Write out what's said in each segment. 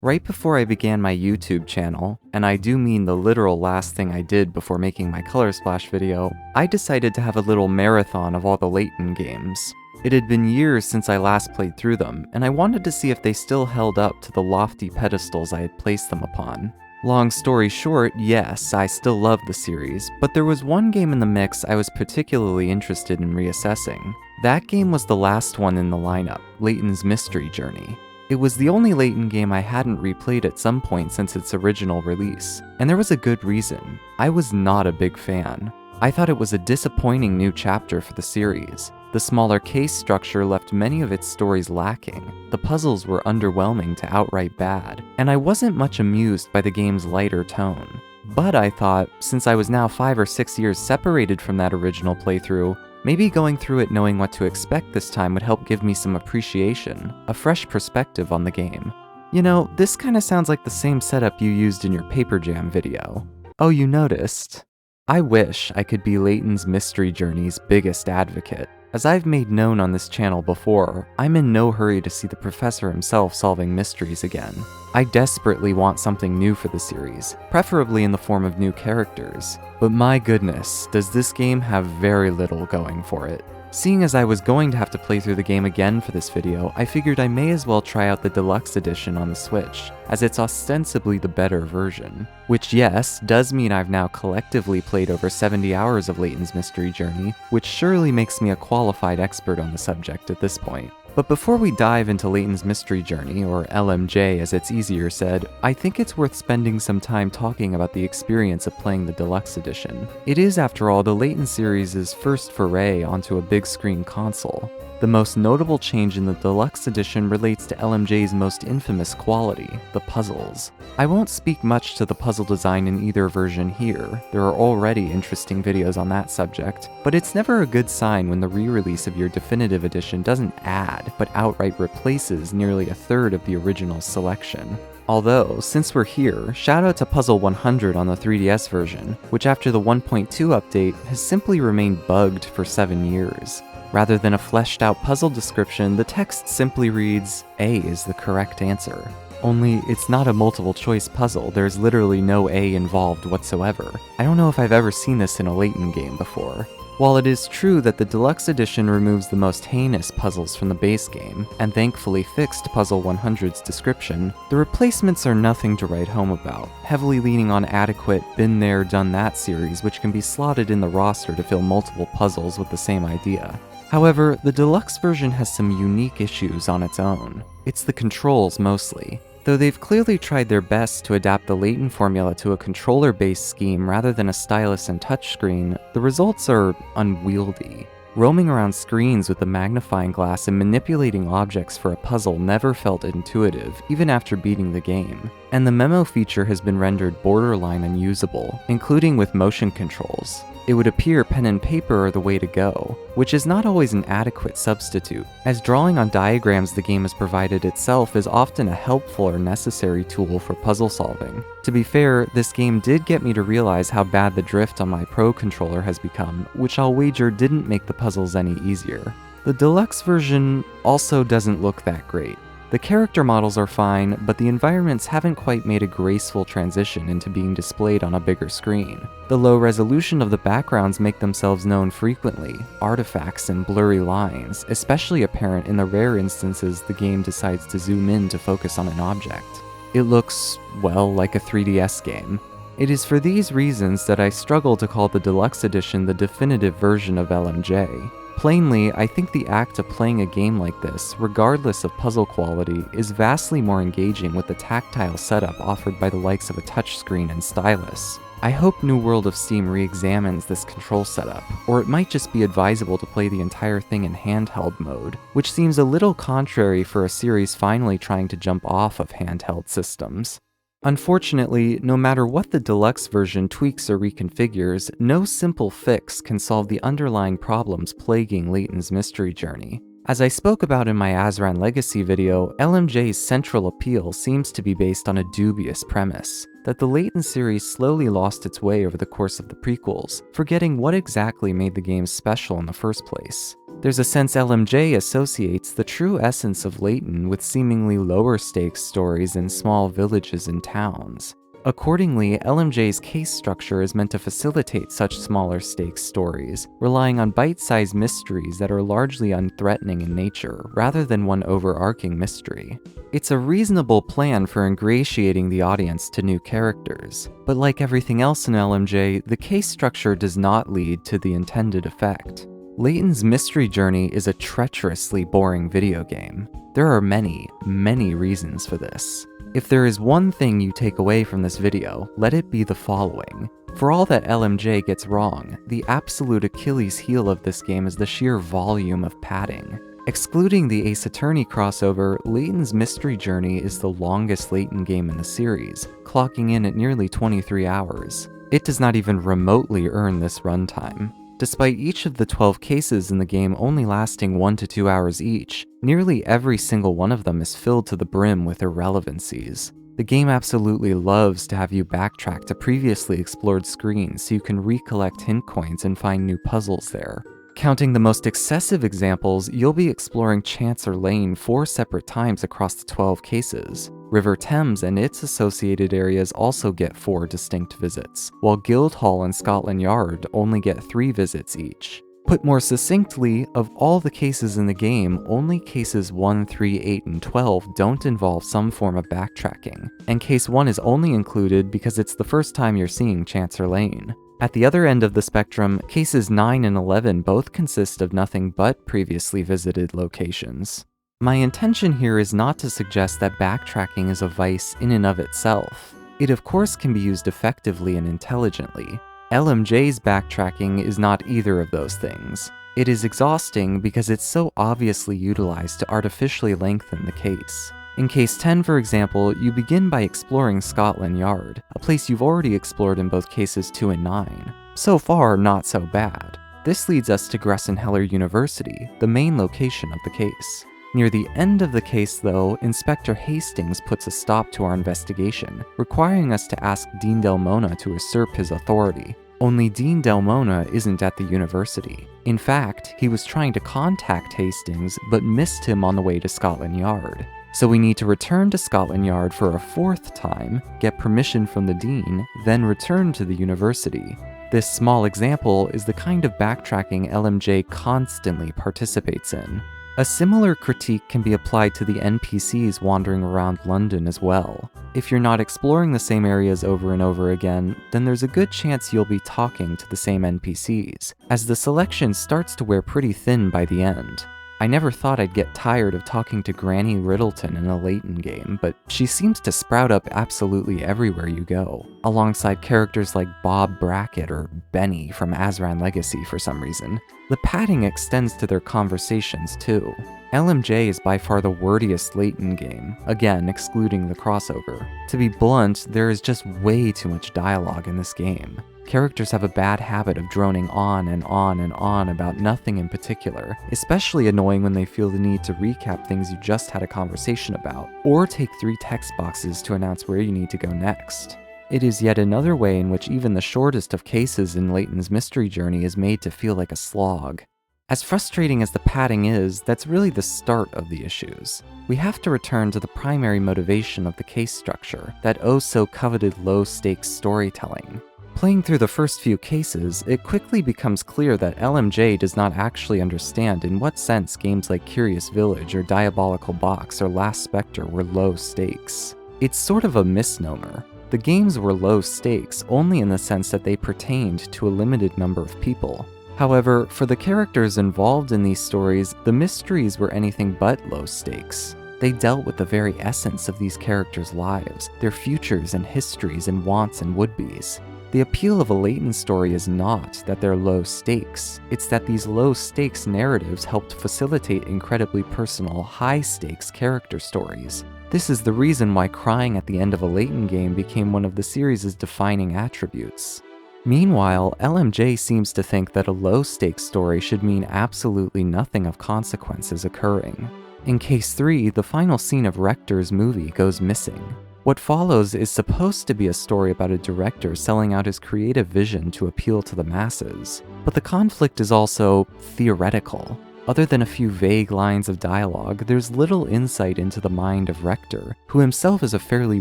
Right before I began my YouTube channel, and I do mean the literal last thing I did before making my Color Splash video, I decided to have a little marathon of all the Layton games. It had been years since I last played through them, and I wanted to see if they still held up to the lofty pedestals I had placed them upon. Long story short, yes, I still love the series, but there was one game in the mix I was particularly interested in reassessing. That game was the last one in the lineup, Layton's Mystery Journey. It was the only Layton game I hadn't replayed at some point since its original release, and there was a good reason. I was not a big fan. I thought it was a disappointing new chapter for the series. The smaller case structure left many of its stories lacking, the puzzles were underwhelming to outright bad, and I wasn't much amused by the game's lighter tone. But I thought, since I was now 5 or 6 years separated from that original playthrough, maybe going through it knowing what to expect this time would help give me some appreciation, a fresh perspective on the game. You know, this kinda sounds like the same setup you used in your Paper Jam video. Oh, you noticed? I wish I could be Layton's Mystery Journey's biggest advocate. As I've made known on this channel before, I'm in no hurry to see the professor himself solving mysteries again. I desperately want something new for the series, preferably in the form of new characters. But my goodness, does this game have very little going for it. Seeing as I was going to have to play through the game again for this video, I figured I may as well try out the Deluxe edition on the Switch, as it's ostensibly the better version. Which, yes, does mean I've now collectively played over 70 hours of Layton's Mystery Journey, which surely makes me a qualified expert on the subject at this point. But before we dive into Layton's Mystery Journey, or LMJ as it's easier said, I think it's worth spending some time talking about the experience of playing the Deluxe Edition. It is, after all, the Layton series' first foray onto a big screen console. The most notable change in the Deluxe Edition relates to LMJ's most infamous quality, the puzzles. I won't speak much to the puzzle design in either version here, there are already interesting videos on that subject, but it's never a good sign when the re-release of your definitive edition doesn't add, but outright replaces nearly a third of the original selection. Although, since we're here, shout out to Puzzle 100 on the 3DS version, which after the 1.2 update has simply remained bugged for 7 years. Rather than a fleshed out puzzle description, the text simply reads, A is the correct answer. Only, it's not a multiple choice puzzle, there's literally no A involved whatsoever. I don't know if I've ever seen this in a Layton game before. While it is true that the Deluxe Edition removes the most heinous puzzles from the base game, and thankfully fixed Puzzle 100's description, the replacements are nothing to write home about, heavily leaning on adequate been there, done that series which can be slotted in the roster to fill multiple puzzles with the same idea. However, the Deluxe version has some unique issues on its own. It's the controls mostly. Though they've clearly tried their best to adapt the Layton formula to a controller-based scheme rather than a stylus and touchscreen, the results are unwieldy. Roaming around screens with a magnifying glass and manipulating objects for a puzzle never felt intuitive, even after beating the game. And the memo feature has been rendered borderline unusable, including with motion controls. It would appear pen and paper are the way to go, which is not always an adequate substitute, as drawing on diagrams the game has provided itself is often a helpful or necessary tool for puzzle solving. To be fair, this game did get me to realize how bad the drift on my Pro controller has become, which I'll wager didn't make the puzzles any easier. The Deluxe version also doesn't look that great. The character models are fine, but the environments haven't quite made a graceful transition into being displayed on a bigger screen. The low resolution of the backgrounds make themselves known frequently, artifacts and blurry lines, especially apparent in the rare instances the game decides to zoom in to focus on an object. It looks, well, like a 3DS game. It is for these reasons that I struggle to call the Deluxe Edition the definitive version of LMJ. Plainly, I think the act of playing a game like this, regardless of puzzle quality, is vastly more engaging with the tactile setup offered by the likes of a touchscreen and stylus. I hope New World of Steam re-examines this control setup, or it might just be advisable to play the entire thing in handheld mode, which seems a little contrary for a series finally trying to jump off of handheld systems. Unfortunately, no matter what the Deluxe version tweaks or reconfigures, no simple fix can solve the underlying problems plaguing Layton's Mystery Journey. As I spoke about in my Azran Legacy video, LMJ's central appeal seems to be based on a dubious premise, that the Layton series slowly lost its way over the course of the prequels, forgetting what exactly made the game special in the first place. There's a sense LMJ associates the true essence of Layton with seemingly lower stakes stories in small villages and towns. Accordingly, LMJ's case structure is meant to facilitate such smaller stakes stories, relying on bite-sized mysteries that are largely unthreatening in nature, rather than one overarching mystery. It's a reasonable plan for ingratiating the audience to new characters, but like everything else in LMJ, the case structure does not lead to the intended effect. Layton's mystery journey is a treacherously boring video game. There are many, many reasons for this. If there is one thing you take away from this video, let it be the following. For all that LMJ gets wrong, the absolute Achilles heel of this game is the sheer volume of padding. Excluding the Ace Attorney crossover, Layton's mystery journey is the longest Layton game in the series, clocking in at nearly 23 hours. It does not even remotely earn this runtime. Despite each of the 12 cases in the game only lasting 1 to 2 hours each, nearly every single one of them is filled to the brim with irrelevancies. The game absolutely loves to have you backtrack to previously explored screens so you can recollect hint coins and find new puzzles there. Counting the most excessive examples, you'll be exploring Chancer Lane 4 separate times across the 12 cases. River Thames and its associated areas also get 4 distinct visits, while Guildhall and Scotland Yard only get 3 visits each. Put more succinctly, of all the cases in the game, only cases 1, 3, 8, and 12 don't involve some form of backtracking, and case 1 is only included because it's the first time you're seeing Chancer Lane. At the other end of the spectrum, cases 9 and 11 both consist of nothing but previously visited locations. My intention here is not to suggest that backtracking is a vice in and of itself. It of course can be used effectively and intelligently. LMJ's backtracking is not either of those things. It is exhausting because it's so obviously utilized to artificially lengthen the case. In case 10, for example, you begin by exploring Scotland Yard, a place you've already explored in both cases 2 and 9. So far, not so bad. This leads us to Gressenheller University, the main location of the case. Near the end of the case, though, Inspector Hastings puts a stop to our investigation, requiring us to ask Dean Delmona to usurp his authority. Only Dean Delmona isn't at the university. In fact, he was trying to contact Hastings, but missed him on the way to Scotland Yard. So we need to return to Scotland Yard for a 4th time, get permission from the Dean, then return to the university. This small example is the kind of backtracking LMJ constantly participates in. A similar critique can be applied to the NPCs wandering around London as well. If you're not exploring the same areas over and over again, then there's a good chance you'll be talking to the same NPCs, as the selection starts to wear pretty thin by the end. I never thought I'd get tired of talking to Granny Riddleton in a Layton game, but she seems to sprout up absolutely everywhere you go, alongside characters like Bob Brackett or Benny from Azran Legacy for some reason. The padding extends to their conversations too. LMJ is by far the wordiest Layton game, again excluding the crossover. To be blunt, there is just way too much dialogue in this game. Characters have a bad habit of droning on and on and on about nothing in particular, especially annoying when they feel the need to recap things you just had a conversation about, or take 3 text boxes to announce where you need to go next. It is yet another way in which even the shortest of cases in Layton's mystery journey is made to feel like a slog. As frustrating as the padding is, that's really the start of the issues. We have to return to the primary motivation of the case structure, that oh-so-coveted low-stakes storytelling. Playing through the first few cases, it quickly becomes clear that LMJ does not actually understand in what sense games like Curious Village or Diabolical Box or Last Spectre were low stakes. It's sort of a misnomer. The games were low stakes only in the sense that they pertained to a limited number of people. However, for the characters involved in these stories, the mysteries were anything but low stakes. They dealt with the very essence of these characters' lives, their futures and histories and wants and would-bes. The appeal of a Layton story is not that they're low stakes, it's that these low stakes narratives helped facilitate incredibly personal, high stakes character stories. This is the reason why crying at the end of a Layton game became one of the series' defining attributes. Meanwhile, LMJ seems to think that a low stakes story should mean absolutely nothing of consequences occurring. In case 3, the final scene of Rector's movie goes missing. What follows is supposed to be a story about a director selling out his creative vision to appeal to the masses, but the conflict is also theoretical. Other than a few vague lines of dialogue, there's little insight into the mind of Rector, who himself is a fairly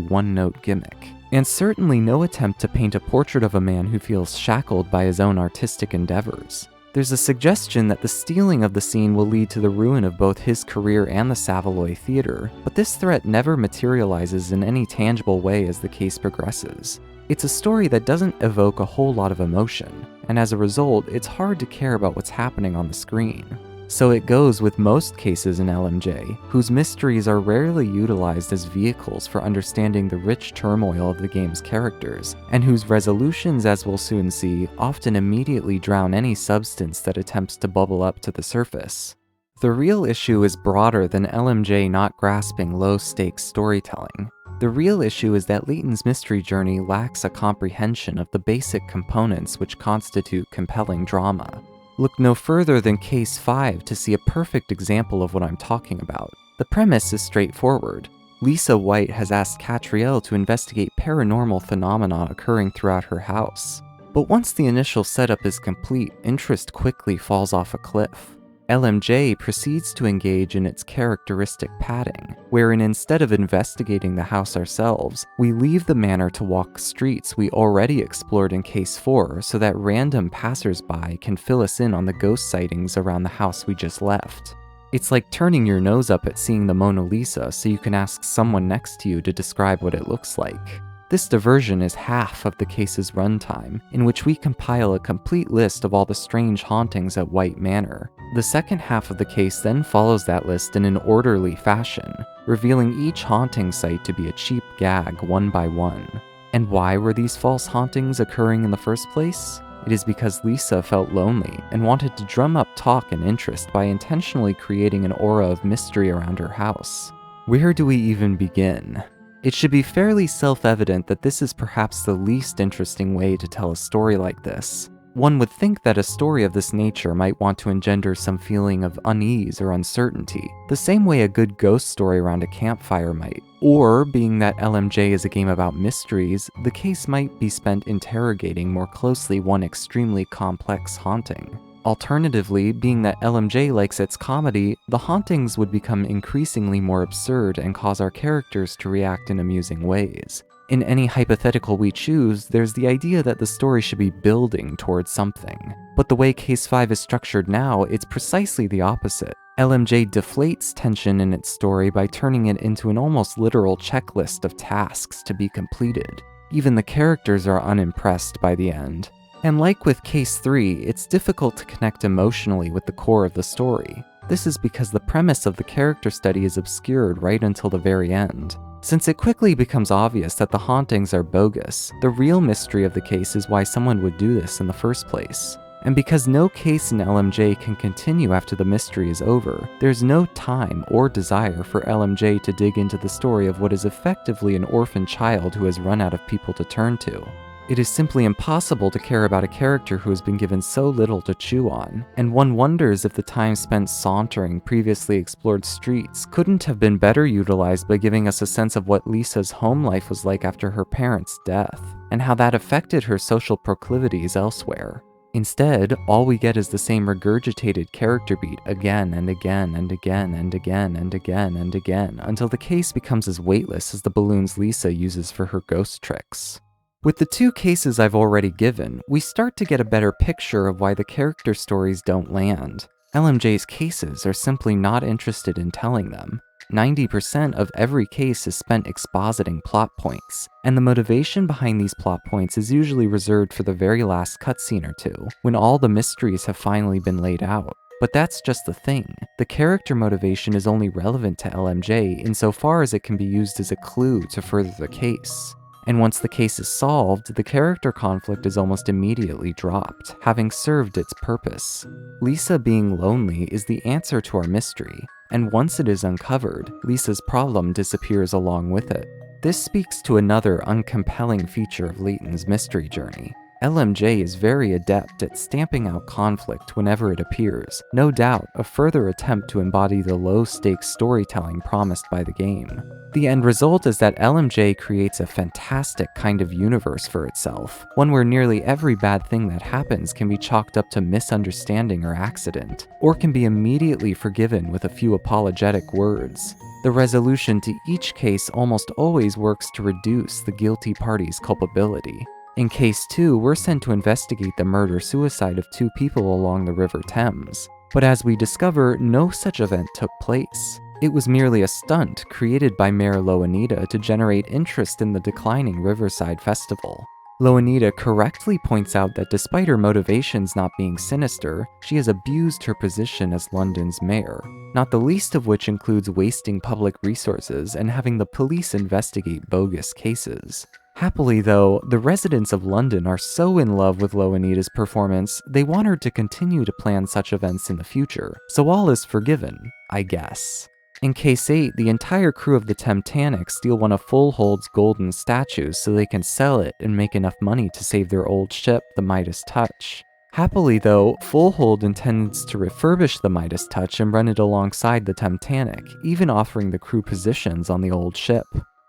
one-note gimmick, and certainly no attempt to paint a portrait of a man who feels shackled by his own artistic endeavors. There's a suggestion that the stealing of the scene will lead to the ruin of both his career and the Savoy Theatre, but this threat never materializes in any tangible way as the case progresses. It's a story that doesn't evoke a whole lot of emotion, and as a result, it's hard to care about what's happening on the screen. So it goes with most cases in LMJ, whose mysteries are rarely utilized as vehicles for understanding the rich turmoil of the game's characters, and whose resolutions, as we'll soon see, often immediately drown any substance that attempts to bubble up to the surface. The real issue is broader than LMJ not grasping low-stakes storytelling. The real issue is that Layton's mystery journey lacks a comprehension of the basic components which constitute compelling drama. Look no further than Case 5 to see a perfect example of what I'm talking about. The premise is straightforward. Lisa White has asked Catriel to investigate paranormal phenomena occurring throughout her house. But once the initial setup is complete, interest quickly falls off a cliff. LMJ proceeds to engage in its characteristic padding, wherein instead of investigating the house ourselves, we leave the manor to walk streets we already explored in Case 4 so that random passersby can fill us in on the ghost sightings around the house we just left. It's like turning your nose up at seeing the Mona Lisa so you can ask someone next to you to describe what it looks like. This diversion is half of the case's runtime, in which we compile a complete list of all the strange hauntings at White Manor. The second half of the case then follows that list in an orderly fashion, revealing each haunting site to be a cheap gag one by one. And why were these false hauntings occurring in the first place? It is because Lisa felt lonely and wanted to drum up talk and interest by intentionally creating an aura of mystery around her house. Where do we even begin? It should be fairly self-evident that this is perhaps the least interesting way to tell a story like this. One would think that a story of this nature might want to engender some feeling of unease or uncertainty, the same way a good ghost story around a campfire might. Or, being that LMJ is a game about mysteries, the case might be spent interrogating more closely one extremely complex haunting. Alternatively, being that LMJ likes its comedy, the hauntings would become increasingly more absurd and cause our characters to react in amusing ways. In any hypothetical we choose, there's the idea that the story should be building towards something. But the way Case 5 is structured now, it's precisely the opposite. LMJ deflates tension in its story by turning it into an almost literal checklist of tasks to be completed. Even the characters are unimpressed by the end. And like with Case 3, it's difficult to connect emotionally with the core of the story. This is because the premise of the character study is obscured right until the very end. Since it quickly becomes obvious that the hauntings are bogus, the real mystery of the case is why someone would do this in the first place. And because no case in LMJ can continue after the mystery is over, there's no time or desire for LMJ to dig into the story of what is effectively an orphan child who has run out of people to turn to. It is simply impossible to care about a character who has been given so little to chew on, and one wonders if the time spent sauntering previously explored streets couldn't have been better utilized by giving us a sense of what Lisa's home life was like after her parents' death, and how that affected her social proclivities elsewhere. Instead, all we get is the same regurgitated character beat again and again and again and again and again and again until the case becomes as weightless as the balloons Lisa uses for her ghost tricks. With the two cases I've already given, we start to get a better picture of why the character stories don't land. LMJ's cases are simply not interested in telling them. 90% of every case is spent expositing plot points, and the motivation behind these plot points is usually reserved for the very last cutscene or two, when all the mysteries have finally been laid out. But that's just the thing. The character motivation is only relevant to LMJ insofar as it can be used as a clue to further the case. And once the case is solved, the character conflict is almost immediately dropped, having served its purpose. Lisa being lonely is the answer to our mystery, and once it is uncovered, Lisa's problem disappears along with it. This speaks to another uncompelling feature of Layton's mystery journey. LMJ is very adept at stamping out conflict whenever it appears, no doubt a further attempt to embody the low-stakes storytelling promised by the game. The end result is that LMJ creates a fantastic kind of universe for itself, one where nearly every bad thing that happens can be chalked up to misunderstanding or accident, or can be immediately forgiven with a few apologetic words. The resolution to each case almost always works to reduce the guilty party's culpability. In Case 2, we're sent to investigate the murder-suicide of 2 people along the River Thames. But as we discover, no such event took place. It was merely a stunt created by Mayor Loanita to generate interest in the declining Riverside Festival. Loanita correctly points out that despite her motivations not being sinister, she has abused her position as London's mayor, not the least of which includes wasting public resources and having the police investigate bogus cases. Happily though, the residents of London are so in love with Loanita's performance, they want her to continue to plan such events in the future, so all is forgiven, I guess. In Case 8, the entire crew of the Temptanic steal one of Fullhold's golden statues so they can sell it and make enough money to save their old ship, the Midas Touch. Happily though, Fullhold intends to refurbish the Midas Touch and run it alongside the Temptanic, even offering the crew positions on the old ship.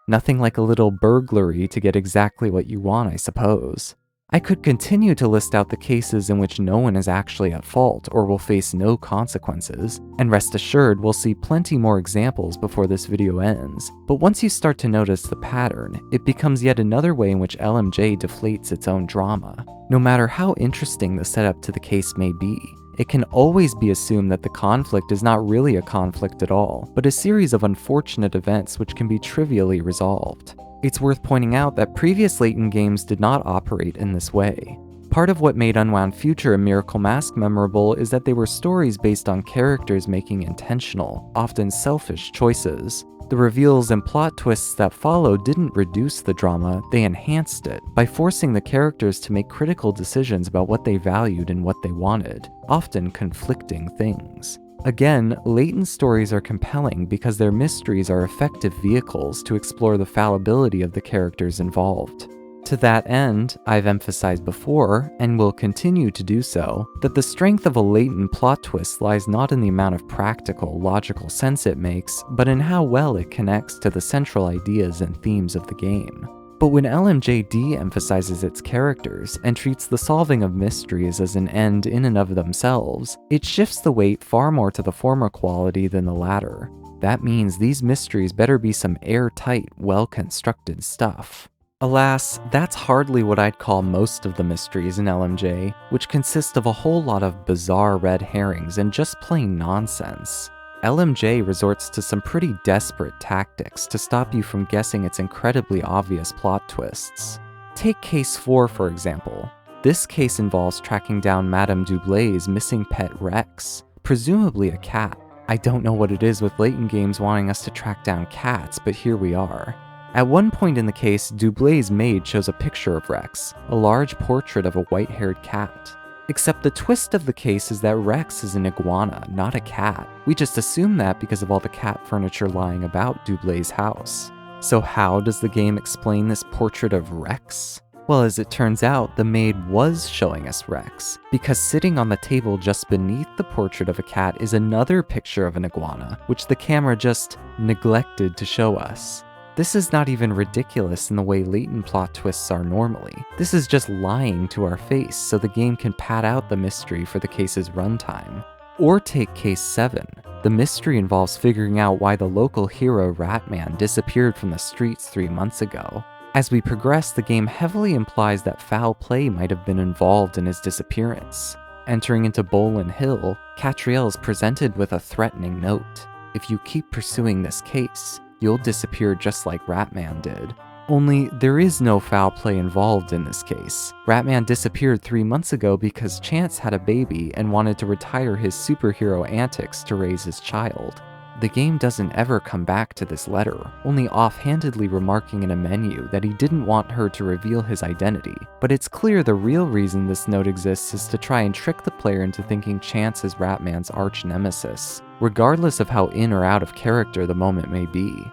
Nothing like a little burglary to get exactly what you want, I suppose. I could continue to list out the cases in which no one is actually at fault or will face no consequences, and rest assured we'll see plenty more examples before this video ends, but once you start to notice the pattern, it becomes yet another way in which LMJ deflates its own drama. No matter how interesting the setup to the case may be, it can always be assumed that the conflict is not really a conflict at all, but a series of unfortunate events which can be trivially resolved. It's worth pointing out that previous Layton games did not operate in this way. Part of what made Unwound Future and Miracle Mask memorable is that they were stories based on characters making intentional, often selfish choices. The reveals and plot twists that followed didn't reduce the drama, they enhanced it, by forcing the characters to make critical decisions about what they valued and what they wanted, often conflicting things. Again, Layton's stories are compelling because their mysteries are effective vehicles to explore the fallibility of the characters involved. To that end, I've emphasized before, and will continue to do so, that the strength of a Layton plot twist lies not in the amount of practical, logical sense it makes, but in how well it connects to the central ideas and themes of the game. But when LMJ de-emphasizes its characters and treats the solving of mysteries as an end in and of themselves, it shifts the weight far more to the former quality than the latter. That means these mysteries better be some airtight, well-constructed stuff. Alas, that's hardly what I'd call most of the mysteries in LMJ, which consist of a whole lot of bizarre red herrings and just plain nonsense. LMJ resorts to some pretty desperate tactics to stop you from guessing its incredibly obvious plot twists. Take Case 4 for example. This case involves tracking down Madame Dublay's missing pet Rex, presumably a cat. I don't know what it is with Layton games wanting us to track down cats, but here we are. At one point in the case, Dublay's maid shows a picture of Rex, a large portrait of a white-haired cat. Except the twist of the case is that Rex is an iguana, not a cat. We just assume that because of all the cat furniture lying about Dublay's house. So how does the game explain this portrait of Rex? Well, as it turns out, the maid was showing us Rex, because sitting on the table just beneath the portrait of a cat is another picture of an iguana, which the camera just neglected to show us. This is not even ridiculous in the way Layton plot twists are normally. This is just lying to our face so the game can pad out the mystery for the case's runtime. Or take Case 7. The mystery involves figuring out why the local hero Ratman disappeared from the streets 3 months ago. As we progress, the game heavily implies that foul play might have been involved in his disappearance. Entering into Bolin Hill, Catriel is presented with a threatening note. If you keep pursuing this case, you'll disappear just like Ratman did. Only, there is no foul play involved in this case. Ratman disappeared 3 months ago because Chance had a baby and wanted to retire his superhero antics to raise his child. The game doesn't ever come back to this letter, only offhandedly remarking in a menu that he didn't want her to reveal his identity, but it's clear the real reason this note exists is to try and trick the player into thinking Chance is Ratman's arch nemesis, regardless of how in or out of character the moment may be.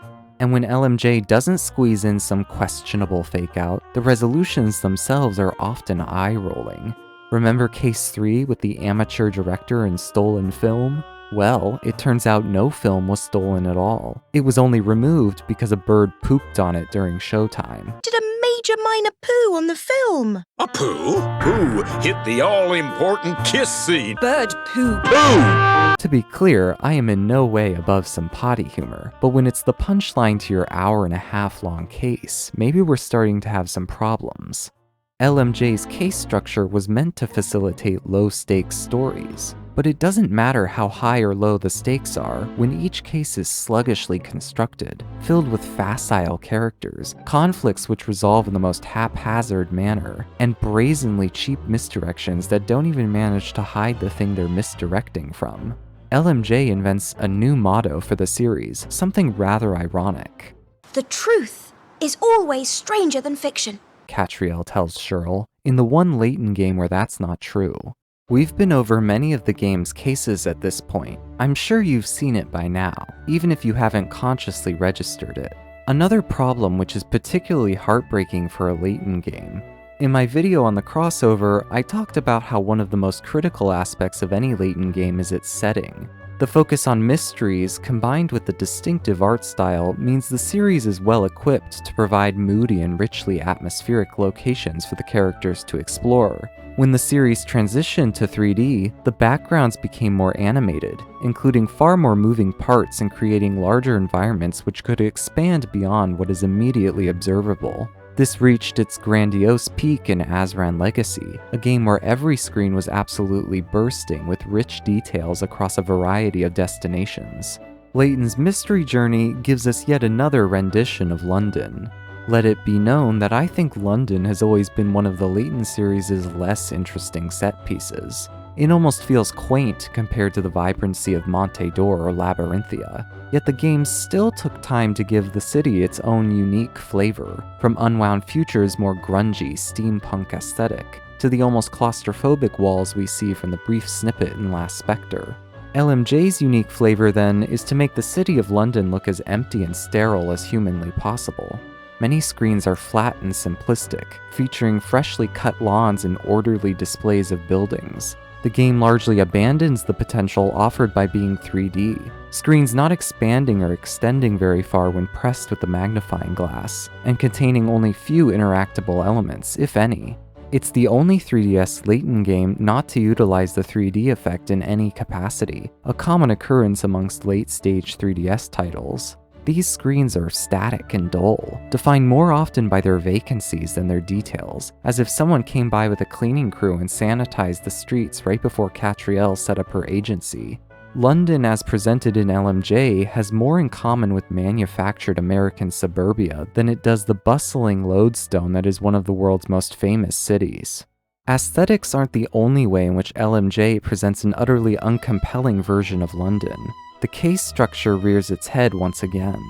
And when LMJ doesn't squeeze in some questionable fake-out, the resolutions themselves are often eye-rolling. Remember Case 3 with the amateur director and stolen film? Well, it turns out no film was stolen at all. It was only removed because a bird pooped on it during showtime. Did a major minor poo on the film? A poo? Poo hit the all-important kiss scene. Bird poo. Poo! To be clear, I am in no way above some potty humor, but when it's the punchline to your hour-and-a-half long case, maybe we're starting to have some problems. LMJ's case structure was meant to facilitate low-stakes stories, but it doesn't matter how high or low the stakes are when each case is sluggishly constructed, filled with facile characters, conflicts which resolve in the most haphazard manner, and brazenly cheap misdirections that don't even manage to hide the thing they're misdirecting from. LMJ invents a new motto for the series, something rather ironic. The truth is always stranger than fiction, Catriel tells Cheryl, in the one Layton game where that's not true. We've been over many of the game's cases at this point. I'm sure you've seen it by now, even if you haven't consciously registered it. Another problem which is particularly heartbreaking for a Layton game. In my video on the crossover, I talked about how one of the most critical aspects of any Layton game is its setting. The focus on mysteries, combined with the distinctive art style, means the series is well equipped to provide moody and richly atmospheric locations for the characters to explore. When the series transitioned to 3D, the backgrounds became more animated, including far more moving parts and creating larger environments which could expand beyond what is immediately observable. This reached its grandiose peak in Azran Legacy, a game where every screen was absolutely bursting with rich details across a variety of destinations. Layton's mystery journey gives us yet another rendition of London. Let it be known that I think London has always been one of the Layton series' less interesting set pieces. It almost feels quaint compared to the vibrancy of Monte d'Or or Labyrinthia, yet the game still took time to give the city its own unique flavor, from Unwound Future's more grungy, steampunk aesthetic, to the almost claustrophobic walls we see from the brief snippet in Last Spectre. LMJ's unique flavor, then, is to make the city of London look as empty and sterile as humanly possible. Many screens are flat and simplistic, featuring freshly cut lawns and orderly displays of buildings. The game largely abandons the potential offered by being 3D, screens not expanding or extending very far when pressed with the magnifying glass, and containing only few interactable elements, if any. It's the only 3DS Layton game not to utilize the 3D effect in any capacity, a common occurrence amongst late-stage 3DS titles. These screens are static and dull, defined more often by their vacancies than their details, as if someone came by with a cleaning crew and sanitized the streets right before Catriel set up her agency. London, as presented in LMJ, has more in common with manufactured American suburbia than it does the bustling lodestone that is one of the world's most famous cities. Aesthetics aren't the only way in which LMJ presents an utterly uncompelling version of London. The case structure rears its head once again.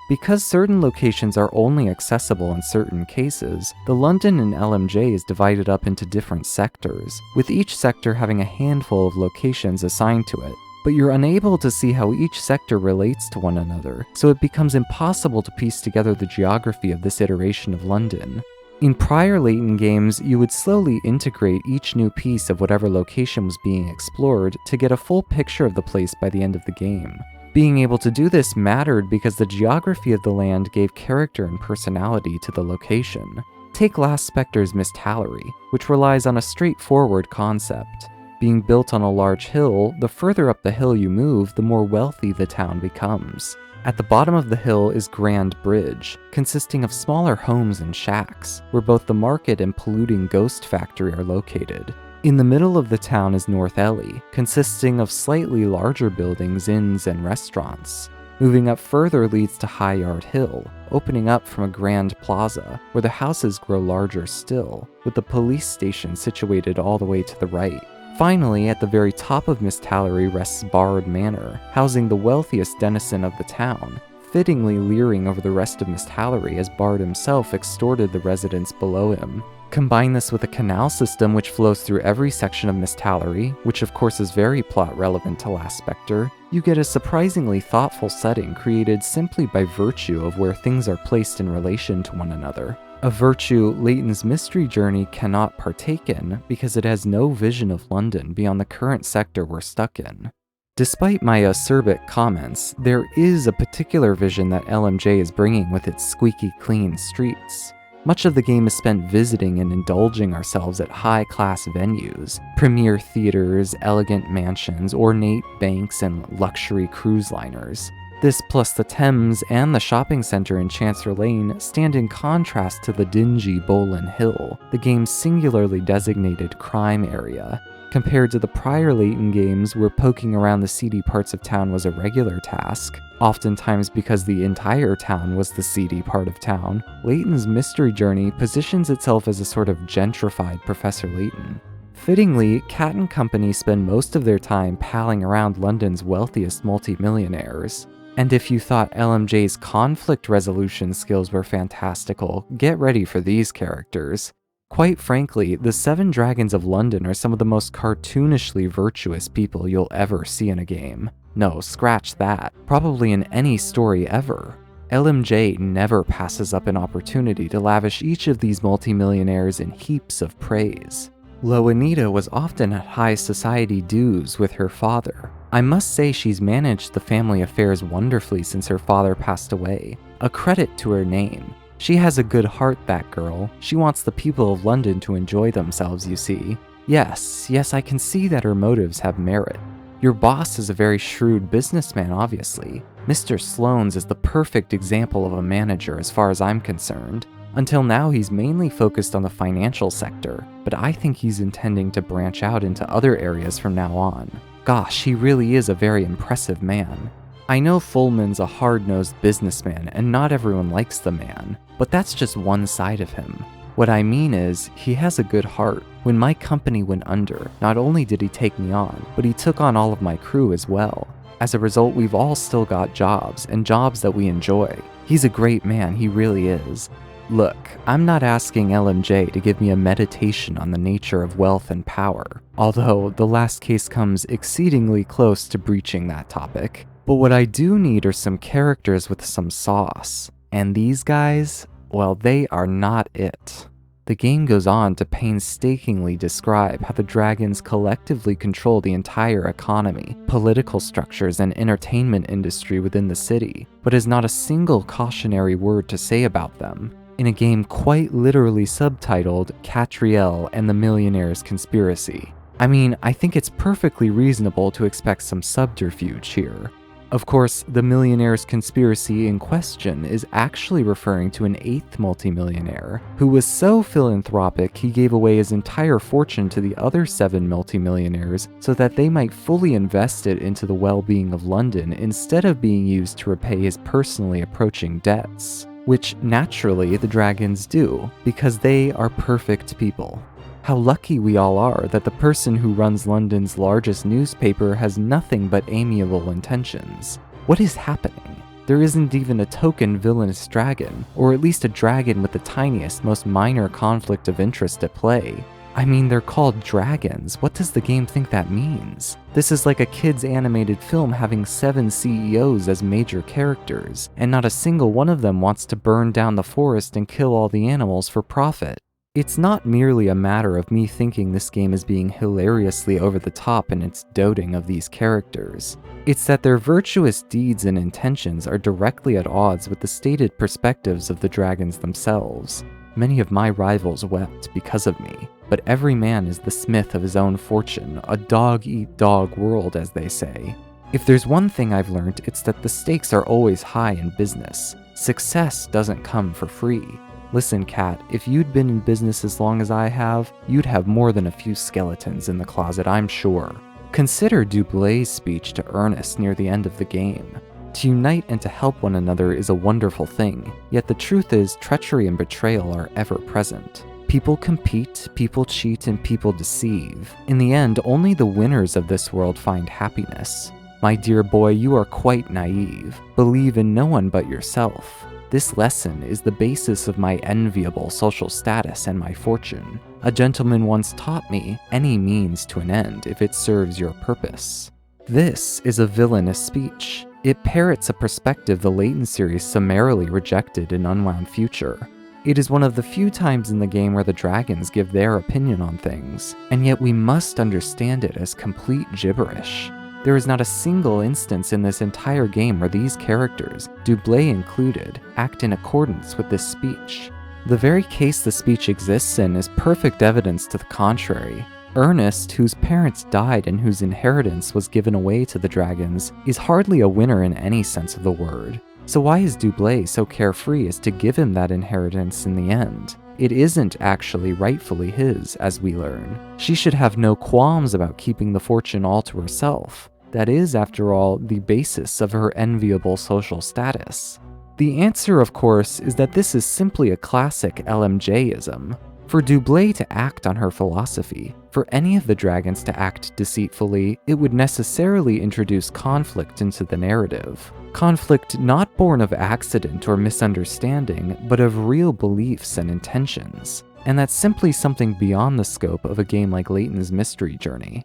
Because certain locations are only accessible in certain cases, the London in LMJ is divided up into different sectors, with each sector having a handful of locations assigned to it. But you're unable to see how each sector relates to one another, so it becomes impossible to piece together the geography of this iteration of London. In prior Layton games, you would slowly integrate each new piece of whatever location was being explored to get a full picture of the place by the end of the game. Being able to do this mattered because the geography of the land gave character and personality to the location. Take Last Spectre's Mist Hallery, which relies on a straightforward concept. Being built on a large hill, the further up the hill you move, the more wealthy the town becomes. At the bottom of the hill is Grand Bridge, consisting of smaller homes and shacks, where both the market and polluting ghost factory are located. In the middle of the town is North Ellie, consisting of slightly larger buildings, inns, and restaurants. Moving up further leads to High Yard Hill, opening up from a grand plaza, where the houses grow larger still, with the police station situated all the way to the right. Finally, at the very top of Mist Hallery rests Bard Manor, housing the wealthiest denizen of the town, fittingly leering over the rest of Mist Hallery as Bard himself extorted the residents below him. Combine this with a canal system which flows through every section of Mist Hallery, which of course is very plot relevant to Last Spectre, you get a surprisingly thoughtful setting created simply by virtue of where things are placed in relation to one another. A virtue Layton's mystery journey cannot partake in because it has no vision of London beyond the current sector we're stuck in. Despite my acerbic comments, there is a particular vision that LMJ is bringing with its squeaky clean streets. Much of the game is spent visiting and indulging ourselves at high-class venues, premier theaters, elegant mansions, ornate banks, and luxury cruise liners. This plus the Thames and the shopping center in Chancellor Lane stand in contrast to the dingy Bolin Hill, the game's singularly designated crime area. Compared to the prior Layton games where poking around the seedy parts of town was a regular task, oftentimes because the entire town was the seedy part of town, Layton's mystery journey positions itself as a sort of gentrified Professor Layton. Fittingly, Cat & Company spend most of their time palling around London's wealthiest multimillionaires. And if you thought LMJ's conflict resolution skills were fantastical, get ready for these characters. Quite frankly, the 7 Dragons of London are some of the most cartoonishly virtuous people you'll ever see in a game. No, scratch that. Probably in any story ever. LMJ never passes up an opportunity to lavish each of these multimillionaires in heaps of praise. Loanita was often at high society dues with her father. I must say she's managed the family affairs wonderfully since her father passed away. A credit to her name. She has a good heart, that girl. She wants the people of London to enjoy themselves, you see. Yes, I can see that her motives have merit. Your boss is a very shrewd businessman, obviously. Mr. Sloane's is the perfect example of a manager as far as I'm concerned. Until now, he's mainly focused on the financial sector, but I think he's intending to branch out into other areas from now on. Gosh, he really is a very impressive man. I know Fullman's a hard-nosed businessman and not everyone likes the man, but that's just one side of him. What I mean is, he has a good heart. When my company went under, not only did he take me on, but he took on all of my crew as well. As a result, we've all still got jobs, and jobs that we enjoy. He's a great man, he really is. Look, I'm not asking LMJ to give me a meditation on the nature of wealth and power, although the last case comes exceedingly close to breaching that topic. But what I do need are some characters with some sauce. And these guys, well, they are not it. The game goes on to painstakingly describe how the dragons collectively control the entire economy, political structures, and entertainment industry within the city, but has not a single cautionary word to say about them. In a game quite literally subtitled Catriel and the Millionaire's Conspiracy. I mean, I think it's perfectly reasonable to expect some subterfuge here. Of course, the Millionaire's Conspiracy in question is actually referring to an 8th multimillionaire, who was so philanthropic he gave away his entire fortune to the other 7 multimillionaires so that they might fully invest it into the well-being of London instead of being used to repay his personally approaching debts. Which, naturally, the dragons do, because they are perfect people. How lucky we all are that the person who runs London's largest newspaper has nothing but amiable intentions. What is happening? There isn't even a token villainous dragon, or at least a dragon with the tiniest, most minor conflict of interest at play. I mean, they're called dragons. What does the game think that means? This is like a kid's animated film having 7 CEOs as major characters, and not a single one of them wants to burn down the forest and kill all the animals for profit. It's not merely a matter of me thinking this game is being hilariously over the top in its doting of these characters. It's that their virtuous deeds and intentions are directly at odds with the stated perspectives of the dragons themselves. Many of my rivals wept because of me, but every man is the smith of his own fortune, a dog-eat-dog world, as they say. If there's one thing I've learned, it's that the stakes are always high in business. Success doesn't come for free. Listen, Cat, if you'd been in business as long as I have, you'd have more than a few skeletons in the closet, I'm sure. Consider Dublay's speech to Ernest near the end of the game. To unite and to help one another is a wonderful thing, yet the truth is treachery and betrayal are ever present. People compete, people cheat, and people deceive. In the end, only the winners of this world find happiness. My dear boy, you are quite naive. Believe in no one but yourself. This lesson is the basis of my enviable social status and my fortune. A gentleman once taught me, any means to an end if it serves your purpose. This is a villainous speech. It parrots a perspective the Layton series summarily rejected in Unwound Future. It is one of the few times in the game where the dragons give their opinion on things, and yet we must understand it as complete gibberish. There is not a single instance in this entire game where these characters, Dublé included, act in accordance with this speech. The very case the speech exists in is perfect evidence to the contrary. Ernest, whose parents died and whose inheritance was given away to the dragons, is hardly a winner in any sense of the word. So why is Dublé so carefree as to give him that inheritance in the end? It isn't actually rightfully his, as we learn. She should have no qualms about keeping the fortune all to herself. That is, after all, the basis of her enviable social status. The answer, of course, is that this is simply a classic LMJ-ism. For Dublé to act on her philosophy, for any of the dragons to act deceitfully, it would necessarily introduce conflict into the narrative. Conflict not born of accident or misunderstanding, but of real beliefs and intentions. And that's simply something beyond the scope of a game like Layton's Mystery Journey.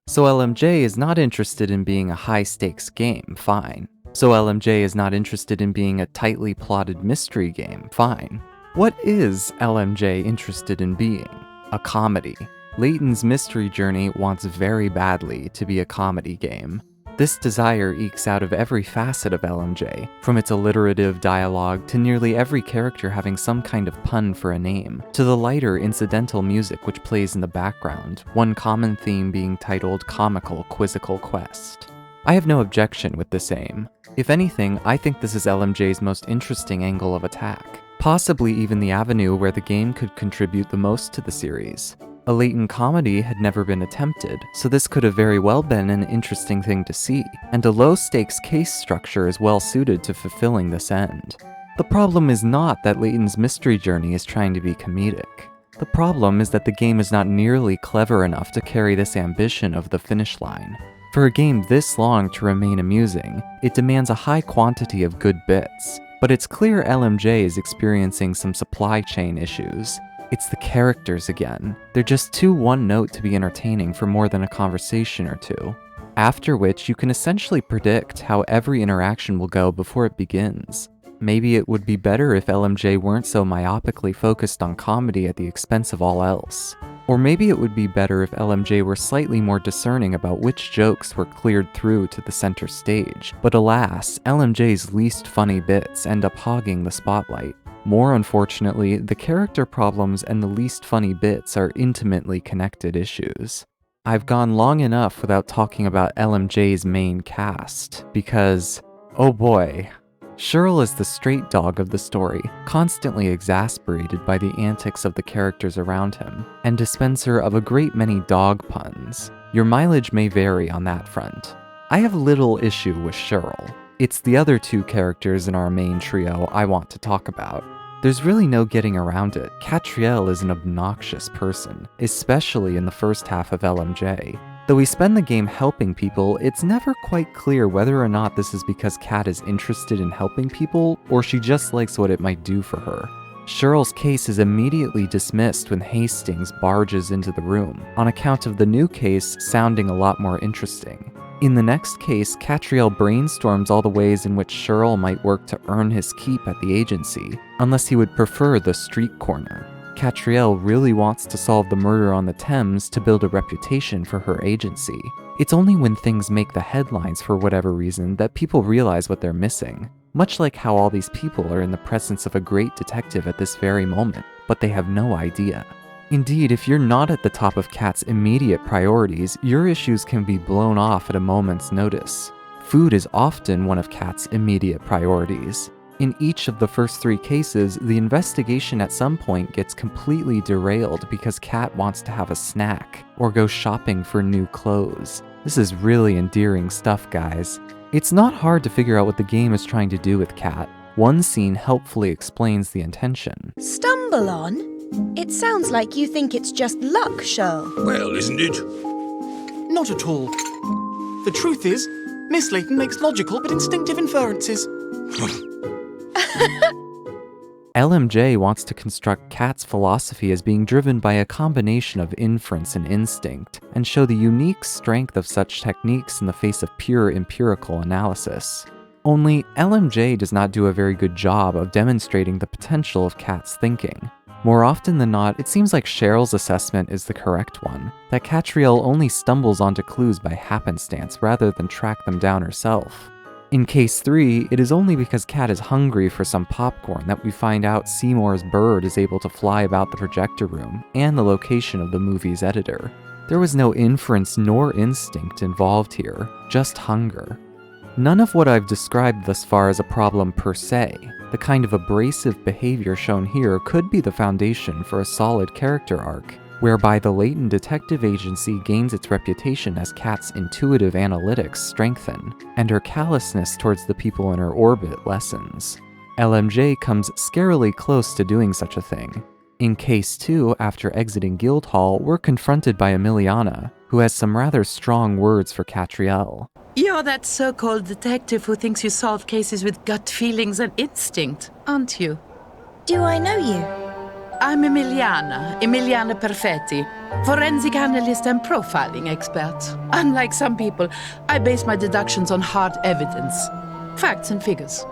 So LMJ is not interested in being a high-stakes game, fine. So LMJ is not interested in being a tightly plotted mystery game, fine. What is LMJ interested in being? A comedy. Layton's Mystery Journey wants very badly to be a comedy game. This desire ekes out of every facet of LMJ, from its alliterative dialogue to nearly every character having some kind of pun for a name, to the lighter incidental music which plays in the background, one common theme being titled Comical Quizzical Quest. I have no objection with this aim. If anything, I think this is LMJ's most interesting angle of attack. Possibly even the avenue where the game could contribute the most to the series. A Layton comedy had never been attempted, so this could have very well been an interesting thing to see, and a low-stakes case structure is well suited to fulfilling this end. The problem is not that Layton's Mystery Journey is trying to be comedic. The problem is that the game is not nearly clever enough to carry this ambition over the finish line. For a game this long to remain amusing, it demands a high quantity of good bits. But it's clear LMJ is experiencing some supply chain issues. It's the characters again. They're just too one-note to be entertaining for more than a conversation or two. After which, you can essentially predict how every interaction will go before it begins. Maybe it would be better if LMJ weren't so myopically focused on comedy at the expense of all else. Or maybe it would be better if LMJ were slightly more discerning about which jokes were cleared through to the center stage. But alas, LMJ's least funny bits end up hogging the spotlight. More unfortunately, the character problems and the least funny bits are intimately connected issues. I've gone long enough without talking about LMJ's main cast, because, oh boy. Cheryl is the straight dog of the story, constantly exasperated by the antics of the characters around him, and dispenser of a great many dog puns. Your mileage may vary on that front. I have little issue with Cheryl. It's the other two characters in our main trio I want to talk about. There's really no getting around it. Catriel is an obnoxious person, especially in the first half of LMJ. Though we spend the game helping people, it's never quite clear whether or not this is because Kat is interested in helping people, or she just likes what it might do for her. Cheryl's case is immediately dismissed when Hastings barges into the room, on account of the new case sounding a lot more interesting. In the next case, Catriel brainstorms all the ways in which Cheryl might work to earn his keep at the agency, unless he would prefer the street corner. Catriel really wants to solve the murder on the Thames to build a reputation for her agency. It's only when things make the headlines for whatever reason that people realize what they're missing. Much like how all these people are in the presence of a great detective at this very moment, but they have no idea. Indeed, if you're not at the top of Kat's immediate priorities, your issues can be blown off at a moment's notice. Food is often one of Kat's immediate priorities. In each of the first three cases, the investigation at some point gets completely derailed because Kat wants to have a snack or go shopping for new clothes. This is really endearing stuff, guys. It's not hard to figure out what the game is trying to do with Kat. One scene helpfully explains the intention. Stumble on? It sounds like you think it's just luck, Cheryl. Well, isn't it? Not at all. The truth is, Miss Layton makes logical but instinctive inferences. LMJ wants to construct Kat's philosophy as being driven by a combination of inference and instinct, and show the unique strength of such techniques in the face of pure empirical analysis. Only, LMJ does not do a very good job of demonstrating the potential of Kat's thinking. More often than not, it seems like Cheryl's assessment is the correct one, that Catriel only stumbles onto clues by happenstance rather than track them down herself. In case 3, it is only because Kat is hungry for some popcorn that we find out Seymour's bird is able to fly about the projector room and the location of the movie's editor. There was no inference nor instinct involved here, just hunger. None of what I've described thus far is a problem per se. The kind of abrasive behavior shown here could be the foundation for a solid character arc, whereby the Layton Detective Agency gains its reputation as Kat's intuitive analytics strengthen, and her callousness towards the people in her orbit lessens. LMJ comes scarily close to doing such a thing. In case 2, after exiting Guildhall, we're confronted by Emiliana, who has some rather strong words for Catriel. You're that so-called detective who thinks you solve cases with gut feelings and instinct, aren't you? Do I know you? I'm Emiliana Perfetti, forensic analyst and profiling expert. Unlike some people, I base my deductions on hard evidence, facts and figures.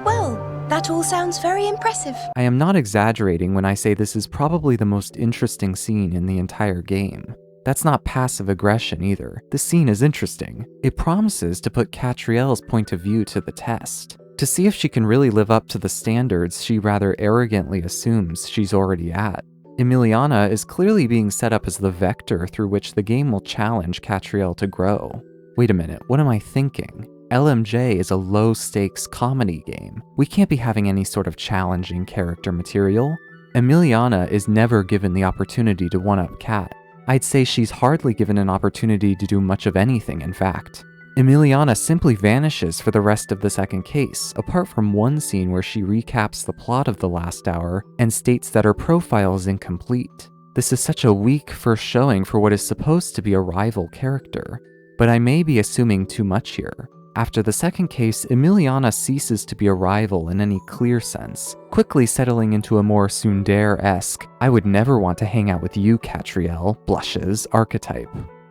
Well, that all sounds very impressive. I am not exaggerating when I say this is probably the most interesting scene in the entire game. That's not passive aggression either. The scene is interesting. It promises to put Catriel's point of view to the test, to see if she can really live up to the standards she rather arrogantly assumes she's already at. Emiliana is clearly being set up as the vector through which the game will challenge Catriel to grow. Wait a minute, what am I thinking? LMJ is a low-stakes comedy game. We can't be having any sort of challenging character material. Emiliana is never given the opportunity to one-up Kat. I'd say she's hardly given an opportunity to do much of anything, in fact. Emiliana simply vanishes for the rest of the second case, apart from one scene where she recaps the plot of the last hour and states that her profile is incomplete. This is such a weak first showing for what is supposed to be a rival character. But I may be assuming too much here. After the second case, Emiliana ceases to be a rival in any clear sense, quickly settling into a more tsundere-esque, I would never want to hang out with you, Catriel, blushes archetype.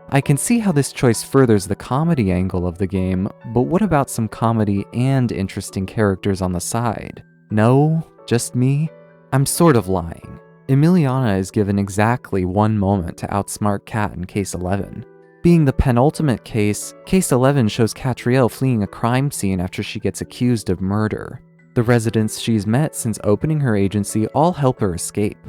I can see how this choice furthers the comedy angle of the game, but what about some comedy and interesting characters on the side? No? Just me? I'm sort of lying. Emiliana is given exactly one moment to outsmart Kat in Case 11. Being the penultimate case, Case 11 shows Catriel fleeing a crime scene after she gets accused of murder. The residents she's met since opening her agency all help her escape.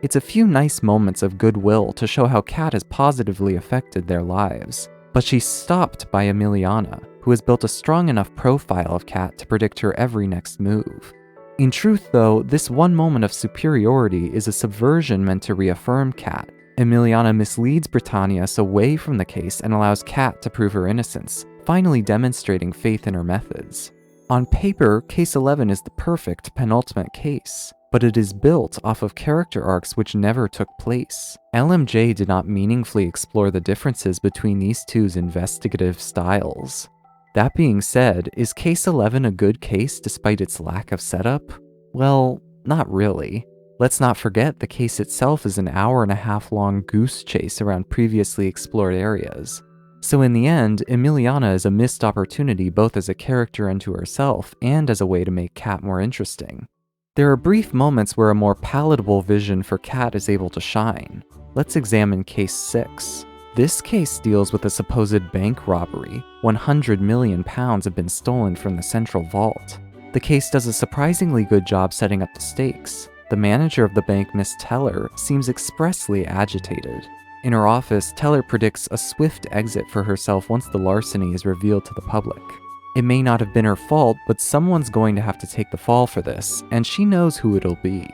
It's a few nice moments of goodwill to show how Kat has positively affected their lives. But she's stopped by Emiliana, who has built a strong enough profile of Kat to predict her every next move. In truth, though, this one moment of superiority is a subversion meant to reaffirm Kat. Emiliana misleads Britannius away from the case and allows Kat to prove her innocence, finally demonstrating faith in her methods. On paper, Case 11 is the perfect penultimate case, but it is built off of character arcs which never took place. LMJ did not meaningfully explore the differences between these two's investigative styles. That being said, is Case 11 a good case despite its lack of setup? Well, not really. Let's not forget the case itself is an hour-and-a-half-long goose chase around previously explored areas. So in the end, Emiliana is a missed opportunity both as a character unto herself and as a way to make Kat more interesting. There are brief moments where a more palatable vision for Kat is able to shine. Let's examine Case 6. This case deals with a supposed bank robbery. £100 million have been stolen from the central vault. The case does a surprisingly good job setting up the stakes. The manager of the bank, Miss Teller, seems expressly agitated. In her office, Teller predicts a swift exit for herself once the larceny is revealed to the public. It may not have been her fault, but someone's going to have to take the fall for this, and she knows who it'll be.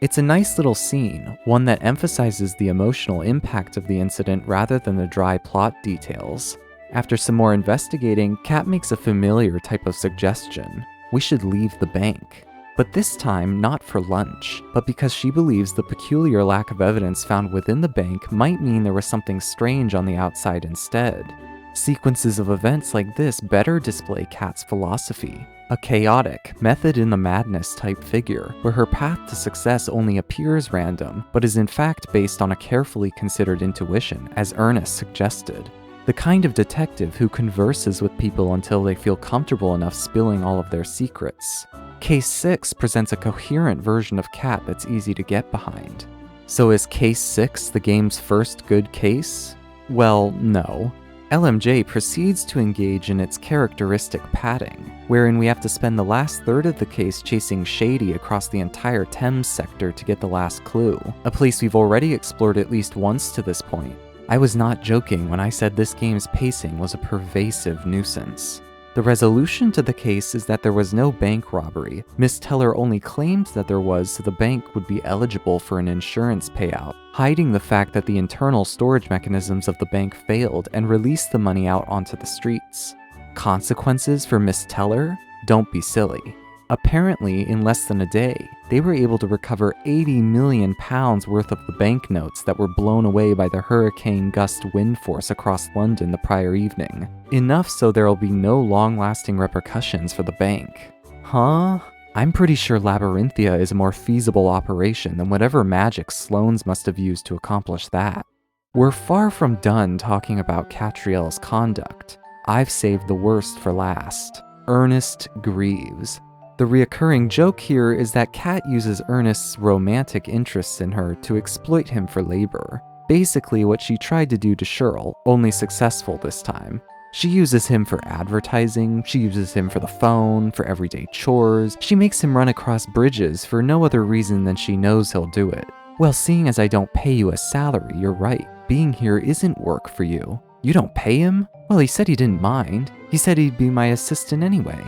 It's a nice little scene, one that emphasizes the emotional impact of the incident rather than the dry plot details. After some more investigating, Kat makes a familiar type of suggestion. We should leave the bank. But this time, not for lunch, but because she believes the peculiar lack of evidence found within the bank might mean there was something strange on the outside instead. Sequences of events like this better display Kat's philosophy. a chaotic, method in the madness type figure, where her path to success only appears random, but is in fact based on a carefully considered intuition, as Ernest suggested. The kind of detective who converses with people until they feel comfortable enough spilling all of their secrets. Case 6 presents a coherent version of Cat that's easy to get behind. So is Case 6 the game's first good case? Well, no. LMJ proceeds to engage in its characteristic padding, wherein we have to spend the last third of the case chasing Shady across the entire Thames sector to get the last clue, a place we've already explored at least once to this point. I was not joking when I said this game's pacing was a pervasive nuisance. The resolution to the case is that there was no bank robbery. Miss Teller only claimed that there was so the bank would be eligible for an insurance payout, hiding the fact that the internal storage mechanisms of the bank failed and released the money out onto the streets. Consequences for Miss Teller? Don't be silly. Apparently, in less than a day, they were able to recover £80 million worth of the banknotes that were blown away by the hurricane gust wind force across London the prior evening. Enough so there'll be no long-lasting repercussions for the bank. Huh? I'm pretty sure Labyrinthia is a more feasible operation than whatever magic Sloane's must have used to accomplish that. We're far from done talking about Catriel's conduct. I've saved the worst for last. Ernest Greaves. The reoccurring joke here is that Cat uses Ernest's romantic interests in her to exploit him for labor. Basically what she tried to do to Cheryl, only successful this time. She uses him for advertising, she uses him for the phone, for everyday chores, she makes him run across bridges for no other reason than she knows he'll do it. Well, seeing as I don't pay you a salary, you're right. Being here isn't work for you. You don't pay him? Well, he said he didn't mind. He said he'd be my assistant anyway.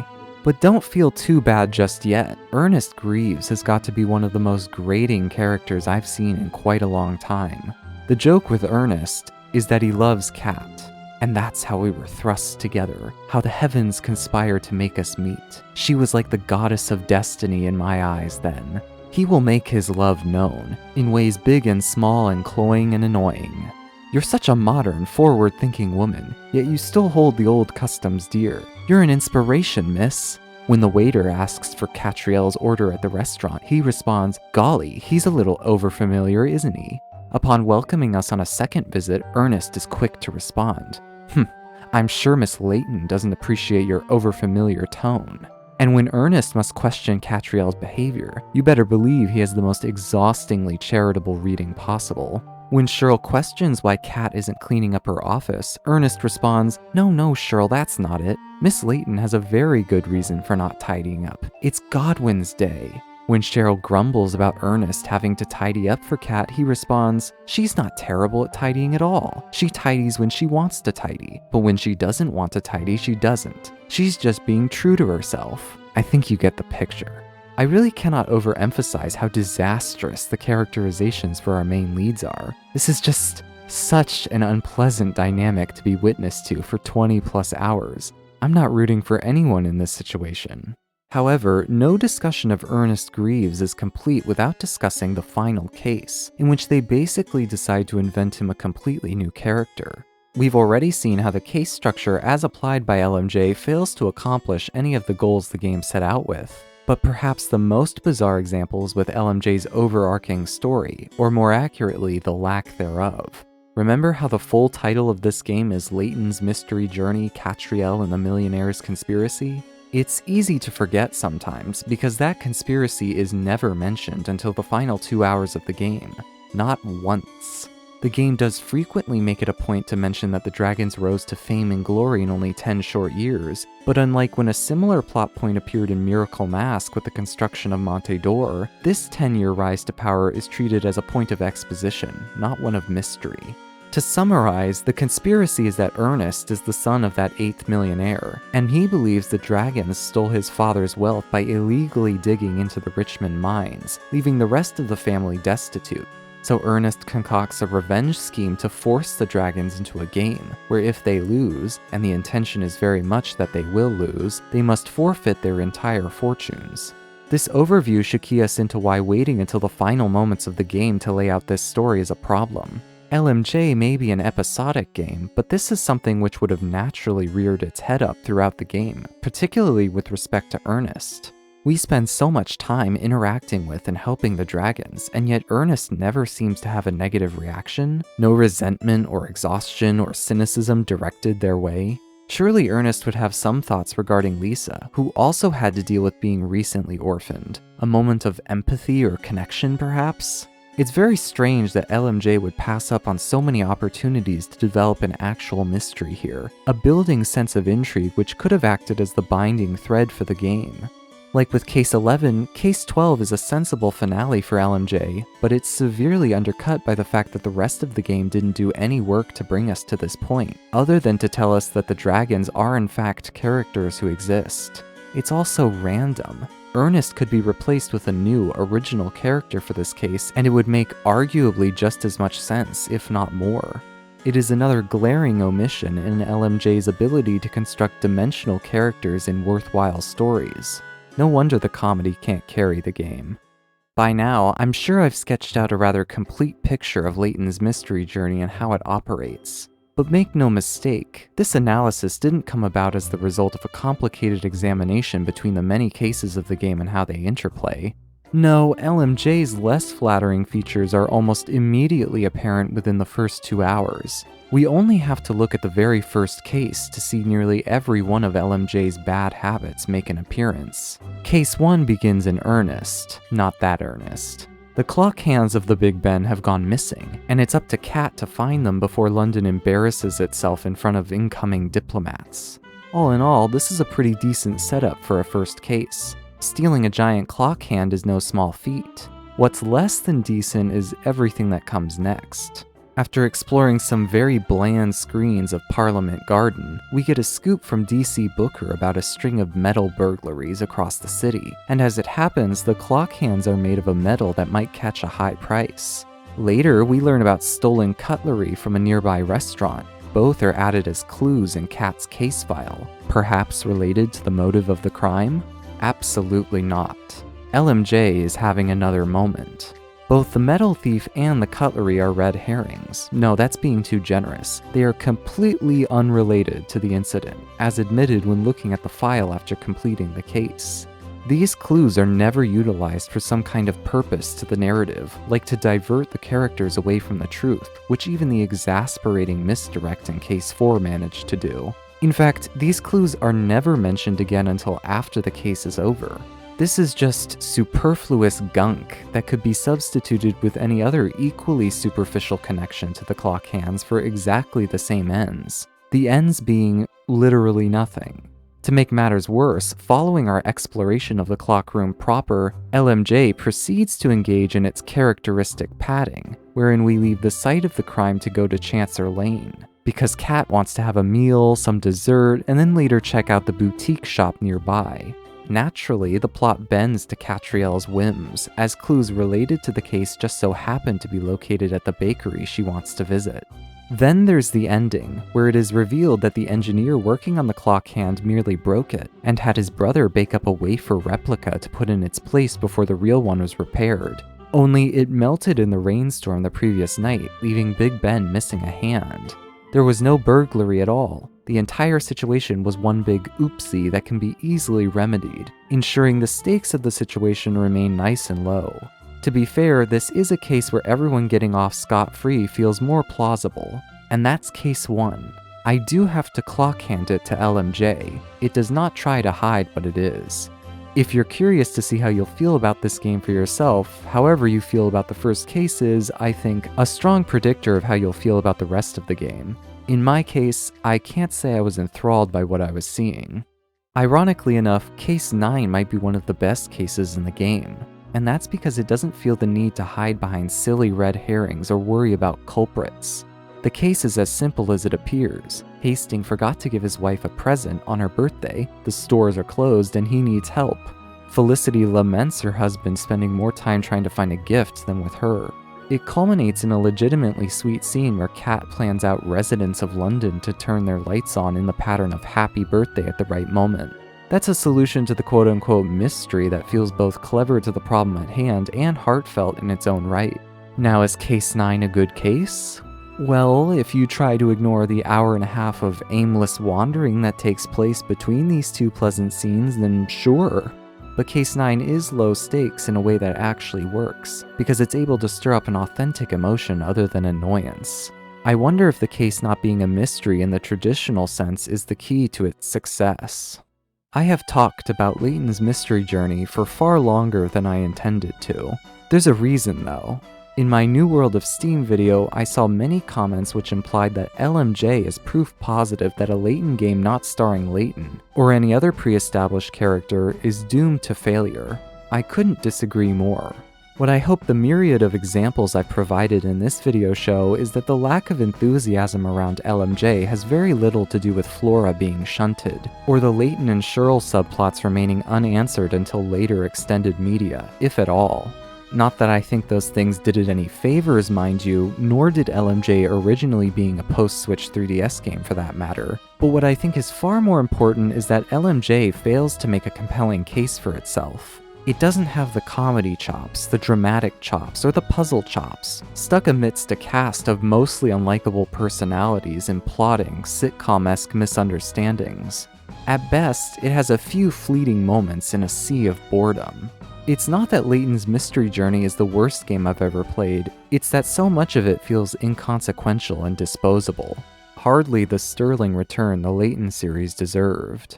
But don't feel too bad just yet. Ernest Greaves has got to be one of the most grating characters I've seen in quite a long time. The joke with Ernest is that he loves Cat, and that's how we were thrust together, how the heavens conspire to make us meet. She was like the goddess of destiny in my eyes then. He will make his love known, in ways big and small and cloying and annoying. You're such a modern, forward-thinking woman, yet you still hold the old customs dear. You're an inspiration, miss. When the waiter asks for Catriel's order at the restaurant, he responds, golly, he's a little overfamiliar, isn't he? Upon welcoming us on a second visit, Ernest is quick to respond. I'm sure Miss Layton doesn't appreciate your overfamiliar tone. And when Ernest must question Catriel's behavior, you better believe he has the most exhaustingly charitable reading possible. When Cheryl questions why Cat isn't cleaning up her office, Ernest responds, No, Cheryl, that's not it. Miss Layton has a very good reason for not tidying up. It's Godwin's Day. When Cheryl grumbles about Ernest having to tidy up for Cat, he responds, She's not terrible at tidying at all. She tidies when she wants to tidy, but when she doesn't want to tidy, she doesn't. She's just being true to herself. I think you get the picture. I really cannot overemphasize how disastrous the characterizations for our main leads are. This is just such an unpleasant dynamic to be witness to for 20 plus hours. I'm not rooting for anyone in this situation. However, no discussion of Ernest Greaves is complete without discussing the final case, in which they basically decide to invent him a completely new character. We've already seen how the case structure as applied by LMJ fails to accomplish any of the goals the game set out with. But perhaps the most bizarre example is with LMJ's overarching story, or more accurately, the lack thereof. Remember how the full title of this game is Layton's Mystery Journey, Catriel and the Millionaire's Conspiracy? It's easy to forget sometimes, because that conspiracy is never mentioned until the final 2 hours of the game. Not once. The game does frequently make it a point to mention that the dragons rose to fame and glory in only 10 short years, but unlike when a similar plot point appeared in Miracle Mask with the construction of Monte d'Or, this 10-year rise to power is treated as a point of exposition, not one of mystery. To summarize, the conspiracy is that Ernest is the son of that 8th millionaire, and he believes the dragons stole his father's wealth by illegally digging into the Richmond mines, leaving the rest of the family destitute. So Ernest concocts a revenge scheme to force the dragons into a game, where if they lose, and the intention is very much that they will lose, they must forfeit their entire fortunes. This overview should key us into why waiting until the final moments of the game to lay out this story is a problem. LMJ may be an episodic game, but this is something which would have naturally reared its head up throughout the game, particularly with respect to Ernest. We spend so much time interacting with and helping the dragons, and yet Ernest never seems to have a negative reaction, no resentment or exhaustion or cynicism directed their way. Surely Ernest would have some thoughts regarding Lisa, who also had to deal with being recently orphaned. A moment of empathy or connection, perhaps? It's very strange that LMJ would pass up on so many opportunities to develop an actual mystery here, a building sense of intrigue which could have acted as the binding thread for the game. Like with Case 11, Case 12 is a sensible finale for LMJ, but it's severely undercut by the fact that the rest of the game didn't do any work to bring us to this point, other than to tell us that the dragons are in fact characters who exist. It's also random. Ernest could be replaced with a new, original character for this case, and it would make arguably just as much sense, if not more. It is another glaring omission in LMJ's ability to construct dimensional characters in worthwhile stories. No wonder the comedy can't carry the game. By now, I'm sure I've sketched out a rather complete picture of Layton's mystery journey and how it operates. But make no mistake, this analysis didn't come about as the result of a complicated examination between the many cases of the game and how they interplay. No, LMJ's less flattering features are almost immediately apparent within the first 2 hours. We only have to look at the very first case to see nearly every one of LMJ's bad habits make an appearance. Case 1 begins in earnest, not that Ernest. The clock hands of the Big Ben have gone missing, and it's up to Cat to find them before London embarrasses itself in front of incoming diplomats. All in all, this is a pretty decent setup for a first case. Stealing a giant clock hand is no small feat. What's less than decent is everything that comes next. After exploring some very bland screens of Parliament Garden, we get a scoop from DC Booker about a string of metal burglaries across the city, and as it happens, the clock hands are made of a metal that might catch a high price. Later, we learn about stolen cutlery from a nearby restaurant. Both are added as clues in Cat's case file, perhaps related to the motive of the crime? Absolutely not. LMJ is having another moment. Both the metal thief and the cutlery are red herrings. No, that's being too generous. They are completely unrelated to the incident, as admitted when looking at the file after completing the case. These clues are never utilized for some kind of purpose to the narrative, like to divert the characters away from the truth, which even the exasperating misdirect in Case 4 managed to do. In fact, these clues are never mentioned again until after the case is over. This is just superfluous gunk that could be substituted with any other equally superficial connection to the clock hands for exactly the same ends. The ends being literally nothing. To make matters worse, following our exploration of the clock room proper, LMJ proceeds to engage in its characteristic padding, wherein we leave the site of the crime to go to Chancellor Lane, because Cat wants to have a meal, some dessert, and then later check out the boutique shop nearby. Naturally, the plot bends to Catriel's whims, as clues related to the case just so happen to be located at the bakery she wants to visit. Then there's the ending, where it is revealed that the engineer working on the clock hand merely broke it, and had his brother bake up a wafer replica to put in its place before the real one was repaired. Only it melted in the rainstorm the previous night, leaving Big Ben missing a hand. There was no burglary at all. The entire situation was one big oopsie that can be easily remedied, ensuring the stakes of the situation remain nice and low. To be fair, this is a case where everyone getting off scot-free feels more plausible, and that's Case 1. I do have to clock hand it to LMJ. It does not try to hide what it is. If you're curious to see how you'll feel about this game for yourself, however you feel about the first case is, I think, a strong predictor of how you'll feel about the rest of the game. In my case, I can't say I was enthralled by what I was seeing. Ironically enough, Case 9 might be one of the best cases in the game, and that's because it doesn't feel the need to hide behind silly red herrings or worry about culprits. The case is as simple as it appears. Hastings forgot to give his wife a present on her birthday, the stores are closed, and he needs help. Felicity laments her husband spending more time trying to find a gift than with her. It culminates in a legitimately sweet scene where Cat plans out residents of London to turn their lights on in the pattern of happy birthday at the right moment. That's a solution to the quote-unquote mystery that feels both clever to the problem at hand and heartfelt in its own right. Now, is Case 9 a good case? Well, if you try to ignore the hour and a half of aimless wandering that takes place between these two pleasant scenes, then sure. But Case 9 is low stakes in a way that actually works, because it's able to stir up an authentic emotion other than annoyance. I wonder if the case not being a mystery in the traditional sense is the key to its success. I have talked about Layton's mystery journey for far longer than I intended to. There's a reason though. In my New World of Steam video, I saw many comments which implied that LMJ is proof positive that a Layton game not starring Layton, or any other pre-established character, is doomed to failure. I couldn't disagree more. What I hope the myriad of examples I provided in this video show is that the lack of enthusiasm around LMJ has very little to do with Flora being shunted, or the Layton and Cheryl subplots remaining unanswered until later extended media, if at all. Not that I think those things did it any favors, mind you, nor did LMJ originally being a post-Switch 3DS game for that matter. But what I think is far more important is that LMJ fails to make a compelling case for itself. It doesn't have the comedy chops, the dramatic chops, or the puzzle chops, stuck amidst a cast of mostly unlikable personalities and plotting, sitcom-esque misunderstandings. At best, it has a few fleeting moments in a sea of boredom. It's not that Layton's mystery journey is the worst game I've ever played, it's that so much of it feels inconsequential and disposable. Hardly the sterling return the Layton series deserved.